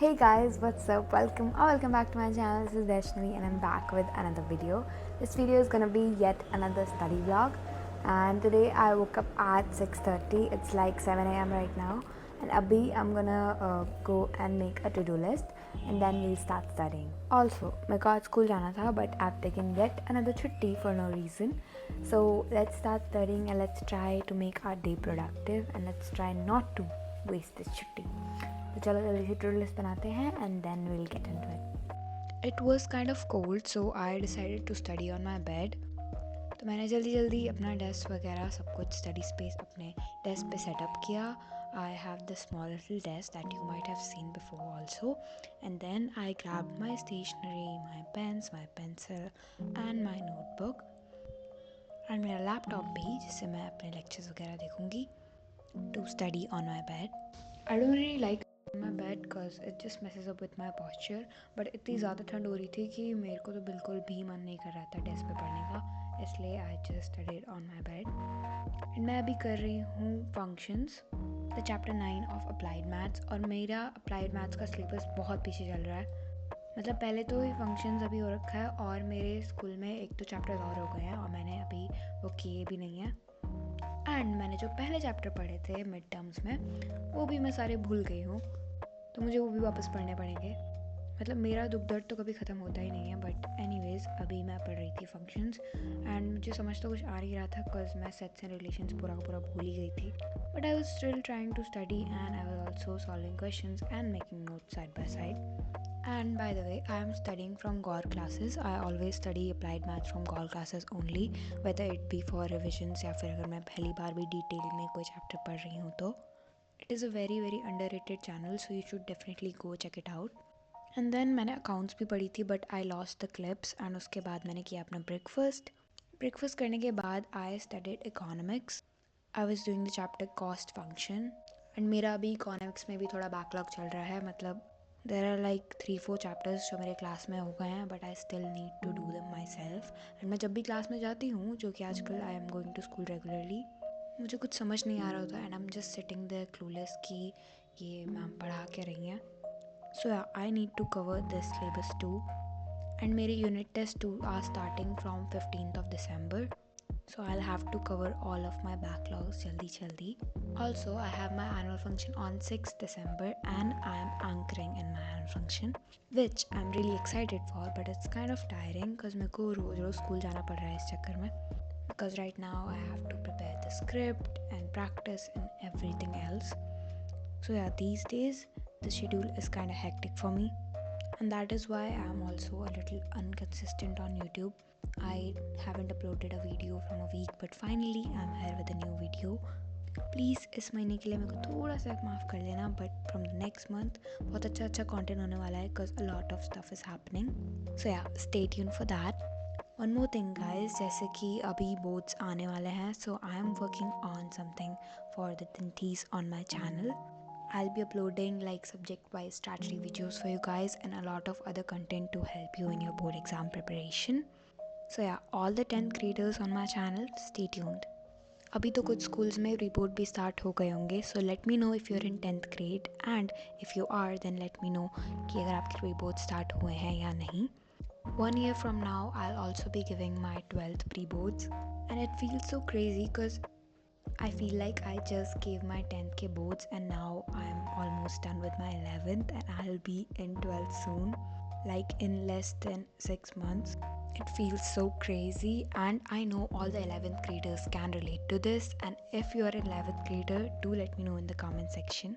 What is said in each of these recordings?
Hey guys, what's up? Welcome back to my channel. This is Vaishnavi and I'm back with another video. This video is gonna be yet another study vlog. And today I woke up at 6:30. It's like 7 a.m. right now. And abhi I'm gonna go and make a to-do list and then we'll start studying. Also, मैं आज school जाना था but I've taken yet another छुट्टी for no reason. So let's start studying and let's try to make our day productive and let's try not to waste this छुट्टी. तो चलो जल्दी से टू-डू लिस्ट बनाते हैं and then we will get into it. It was kind of cold so I decided to study on my bed. तो मैंने जल्दी अपना डेस्क वगैरह सब कुछ स्टडी स्पेस अपने डेस्क पे सेटअप किया. I have the small little desk that you might have seen before also and then I grab my stationery, my pens, my pencil and my notebook एंड मेरा laptop भी जिससे मैं अपने lectures वगैरह देखूँगी to study on my bed. I don't really like my bed because it just messes up with my posture, but इतनी ज़्यादा ठंड हो रही थी कि मेरे को तो बिल्कुल भी मन नहीं कर रहा था डेस्क पे पढ़ने का, इसलिए I just studied on my bed. And मैं अभी कर रही हूँ functions, the chapter 9 of applied maths. और मेरा अप्लाइड मैथ्स का सिलेबस बहुत पीछे चल रहा है. मतलब पहले तो ये फंक्शंस अभी हो रखा है और मेरे स्कूल में एक तो चैप्टर्स और हो गए हैं और मैंने अभी वो किए भी नहीं हैं. एंड मैंने जो पहले चैप्टर पढ़े थे मिड टर्म्स में वो भी मैं सारे भूल गई हूँ, तो मुझे वो भी वापस पढ़ने पड़ेंगे. मतलब मेरा दुख दर्द तो कभी ख़त्म होता ही नहीं है. बट एनीवेज अभी मैं पढ़ रही थी फंक्शंस एंड मुझे समझ तो कुछ आ नहीं रहा था बिकॉज मैं सेट्स एंड रिलेशंस पूरा का पूरा भूल ही गई थी. But I was still trying to study and I was also solving questions and making notes side by side. And by the way, I am studying from Gaur classes. I always study applied maths from Gaur classes only, whether it be for revisions या फिर अगर मैं पहली बार भी detail में कोई chapter पढ़ रही हूँ तो. It is a very very underrated channel, so you should definitely go check it out. And then मैंने accounts भी पढ़ी थी but I lost the clips. and उसके बाद मैंने किया अपना breakfast करने के बाद I studied economics. I was doing the chapter cost function and मेरा अभी economics में भी थोड़ा backlog चल रहा है. मतलब there are like 3-4 chapters जो मेरे क्लास में हो गए हैं but I still need to do them myself. and मैं जब भी क्लास में जाती हूँ, जो कि आजकल I am going to school regularly, मुझे कुछ समझ नहीं आ रहा होता and I am just sitting there clueless कि ये मैम पढ़ा क्या रही हैं. So I need to cover this syllabus too. And मेरे unit test two are starting from 15th of December, so I'll have to cover all of my backlogs jaldi. Also, I have my annual function on 6th December and I am anchoring in my annual function, which I'm really excited for, but it's kind of tiring because मेरे को रोज़ school जाना पड़ रहा है इस चक्कर में. Because right now I have to prepare the script and practice and everything else. So yeah, these days the schedule is kind of hectic for me, and that is why I'm also a little inconsistent on YouTube. I haven't uploaded a video from a week, but finally I'm here with a new video. Please इस महीने के लिए मेरे को थोड़ा सा माफ़ कर लेना, but from the next month बहुत अच्छा कंटेंट होने वाला है because a lot of stuff is happening. So yeah, stay tuned for that. One more thing guys, जैसे कि अभी बोर्ड्स आने वाले हैं, so I am working on something for the tentees on my channel. I'll be uploading like subject wise strategy videos for you guys and a lot of other content to help you in your board exam preparation. So yeah, all the 10th graders on my channel, stay tuned. अभी तो कुछ schools में report भी start हो गए होंगे, so let me know if you are in 10th grade and if you are then let me know कि अगर आपके रिपोर्ट स्टार्ट हुए हैं या नहीं. 1 year from now I'll also be giving my 12th pre-boards and it feels so crazy because I feel like I just gave my 10th K boards and now I'm almost done with my 11th and I'll be in 12th soon, like in less than 6 months. It feels so crazy and I know all the 11th graders can relate to this, and if you are an 11th grader, do let me know in the comment section.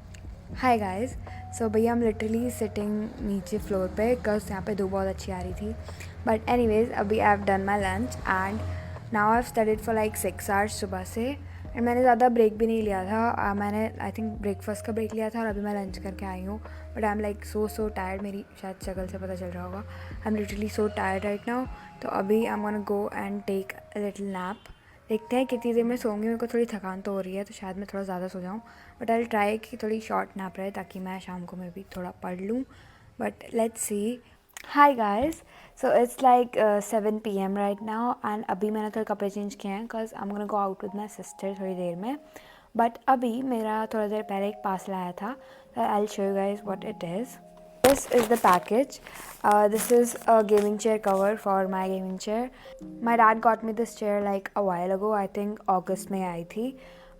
Hi guys, so भैया हम literally sitting नीचे floor पे बिकॉज यहाँ पे धूप बहुत अच्छी आ रही थी. बट एनीवेज अभी I have done my lunch and now I have studied for like 6 hours सुबह से. एंड मैंने ज़्यादा ब्रेक भी नहीं लिया था. मैंने आई थिंक ब्रेकफास्ट का ब्रेक लिया था और अभी मैं लंच करके आई हूँ. But I am like so tired. मेरी शायद शक्ल से पता चल रहा होगा. I am literally so tired right now. तो अभी I am gonna go and take a little nap. देखते हैं कितनी देर में सोऊंगी. मेरे को थोड़ी थकान तो हो रही है तो शायद मैं थोड़ा ज़्यादा सो जाऊँ, बट आई विल ट्राई कि थोड़ी शॉर्ट नैप रहे ताकि मैं शाम को मैं भी थोड़ा पढ़ लूँ. But let's see. Hi guys, so it's like 7 PM right now and अभी मैंने थोड़े कपड़े चेंज किए हैं because I am gonna go out with my sister थोड़ी देर में. बट अभी मेरा थोड़ा देर पहले एक पार्सल आया था. I will show you guys what it is. this is the package. This is a gaming chair cover for my gaming chair. My dad got me this chair like a while ago. I think August में आई थी.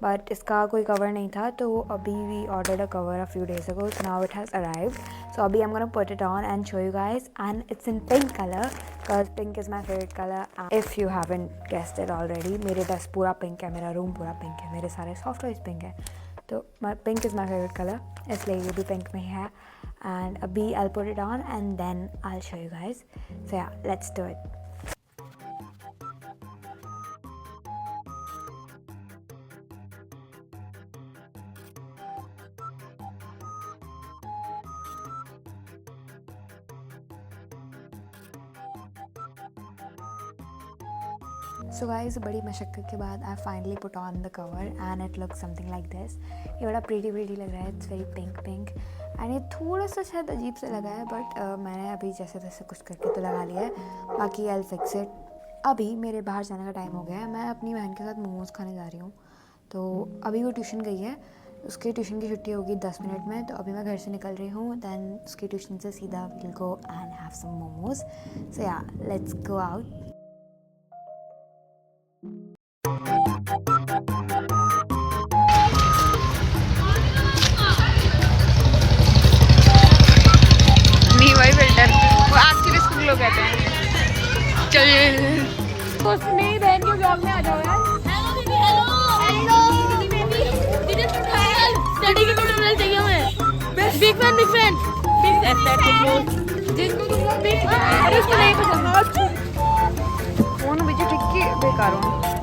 But इसका कोई cover नहीं था, तो अभी we ordered a cover a few days ago. So now it has arrived. So अभी I'm gonna put it on and show you guys. And it's in pink color because pink is my favorite color. And if you haven't guessed it already, मेरे desk पूरा pink है, मेरा room पूरा pink है, मेरे सारे soft toys pink है. तो pink is my favorite color, इसलिए ये भी pink में ही है. And abhi I'll put it on and then I'll show you guys. So yeah, let's do it. So guys, बड़ी मशक्क़त के बाद I finally put on the cover and it looks something like this. ये बड़ा pretty लग रहा है. It's very pink and ये थोड़ा सा शायद अजीब से लगा है, but मैंने अभी जैसे तैसे कुछ करके तो लगा लिया है. बाकी I'll fix it. अभी मेरे बाहर जाने का टाइम हो गया है. मैं अपनी बहन के साथ मोमोज़ खाने जा रही हूँ. तो अभी वो ट्यूशन गई है. उसके ट्यूशन की छुट्टी होगी 10 मिनट में. तो अभी मैं घर से निकल रही हूँ. दैन उसकी ट्यूशन से सीधा we'll go and have some momos. So yeah, let's go out. Filter वो आपकी रिस्क ग्लो कहते हैं. चलिए कुछ नहीं, बहन के ब्लॉग में आ जाओ यार. हेलो दीदी स्टडी के ट्यूटोरियल चाहिए हमें. बिग फैन जिनको तुम लोग बिग फैन उसको नहीं पसंद. फोन मुझे ठीक की बेकार हो.